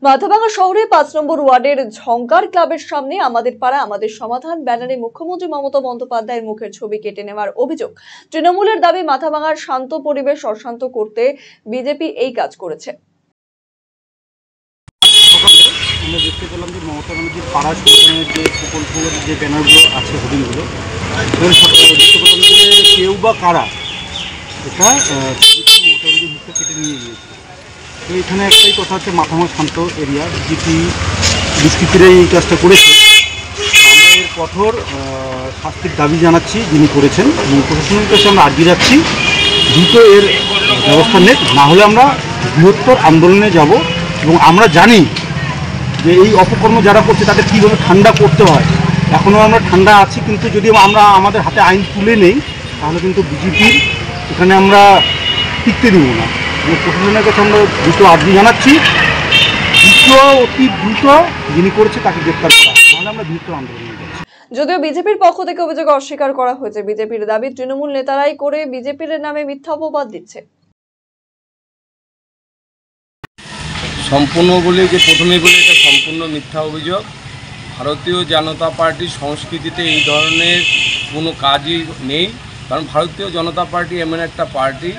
মাথাভাঙা শহরে ৫ নম্বর ওয়ার্ডের ঝংকার ক্লাবের সামনে আমাদের পাড়া আমাদের সমাধান ব্যানারে মুখ্যমন্ত্রী মমতা বন্দ্যোপাধ্যায়ের মুখের ছবি কেটে নেওয়ার অভিযোগ। তৃণমূলের দাবি মাথাভাঙার শান্ত পরিবেশ অশান্ত করতে বিজেপি এই কাজ করেছে। আমরা দেখতে পেলাম যে মমতা ব্যানার্জির পাড়া সংগঠনের যে প্রকল্পের যে ব্যানারগুলো আছে, হোর্ডিংগুলো, দেখতে পেলাম যে কেউ বা কারা এটা মমতা ব্যানার্জির মুখে কেটে নিয়ে গিয়েছে। তো এখানে একটাই কথা হচ্ছে, মাথাভাঙা শান্ত এরিয়া, বিজেপি দুষ্কৃতীরা এই কাজটা করেছে। আমরা এর কঠোর শাস্তির দাবি জানাচ্ছি যিনি করেছেন, এবং প্রশাসনের কাছে আমরা আর্জি যাচ্ছি দ্রুত এর ব্যবস্থা নেই, না হলে আমরা বৃহত্তর আন্দোলনে যাব। এবং আমরা জানি যে এই অপকর্ম যারা করছে তাদের কীভাবে ঠান্ডা করতে হয়। এখনও আমরা ঠান্ডা আছি, কিন্তু যদি আমরা আমাদের হাতে আইন তুলে নেই তাহলে কিন্তু বিজেপির এখানে আমরা টিকতে দেব না। প্রশাসনের কাছে আমরা দ্রুত আর্জি জানাচ্ছি, অতি দ্রুত যিনি করেছে তাকে গ্রেপ্তার করা, নাহলে আমরা বৃহত্তর আন্দোলনে যাচ্ছি। যদিও বিজেপির পক্ষ থেকে অভিযোগ অস্বীকার করা হয়েছে। বিজেপির দাবি তৃণমূল নেতারাই করে বিজেপির নামে মিথ্যা অপবাদ দিচ্ছে। সম্পূর্ণ বলে যে প্রথমে বলে এটা সম্পূর্ণ মিথ্যা অভিযোগ। ভারতীয় জনতা পার্টির সংস্কৃতিতে এই ধরনের কোনো কাজই নেই, কারণ ভারতীয় জনতা পার্টি এমন একটা পার্টি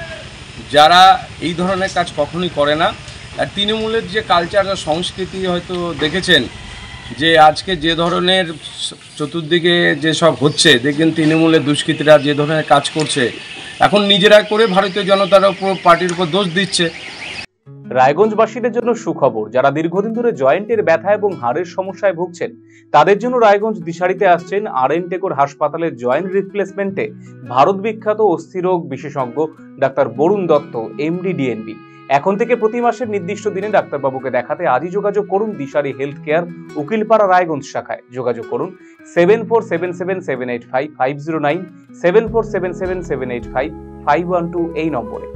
যারা এই ধরনের কাজ কখনোই করে না। আর তৃণমূলের যে কালচার আর সংস্কৃতি হয়তো দেখেছেন যে আজকে যে ধরনের চতুর্দিকে যেসব হচ্ছে, দেখবেন তৃণমূলের দুষ্কৃতীরা যে ধরনের কাজ করছে, এখন নিজেরা করে ভারতীয় জনতার উপর পার্টির উপর দোষ দিচ্ছে। রায়গঞ্জবাসীদের জন্য সুখবর, যারা দীর্ঘদিন ধরে জয়েন্টের ব্যথা এবং হাড়ের সমস্যায় ভুগছেন তাদের জন্য রায়গঞ্জ দিশারিতে আসছেন আর.এন. টেকোর হাসপাতালের জয়েন্ট রিপ্লেসমেন্টে ভারত বিখ্যাত অস্থিরোগ বিশেষজ্ঞ doctor Barun Dutta, MD, DNB. এখন থেকে প্রতি মাসের নির্দিষ্ট দিনে ডাক্তারবাবুকে দেখাতে আজই যোগাযোগ করুন দিশারি হেলথ কেয়ার, উকিলপাড়া, রায়গঞ্জ শাখায়। যোগাযোগ করুন 7477785509, 7477785512 এই নম্বরে।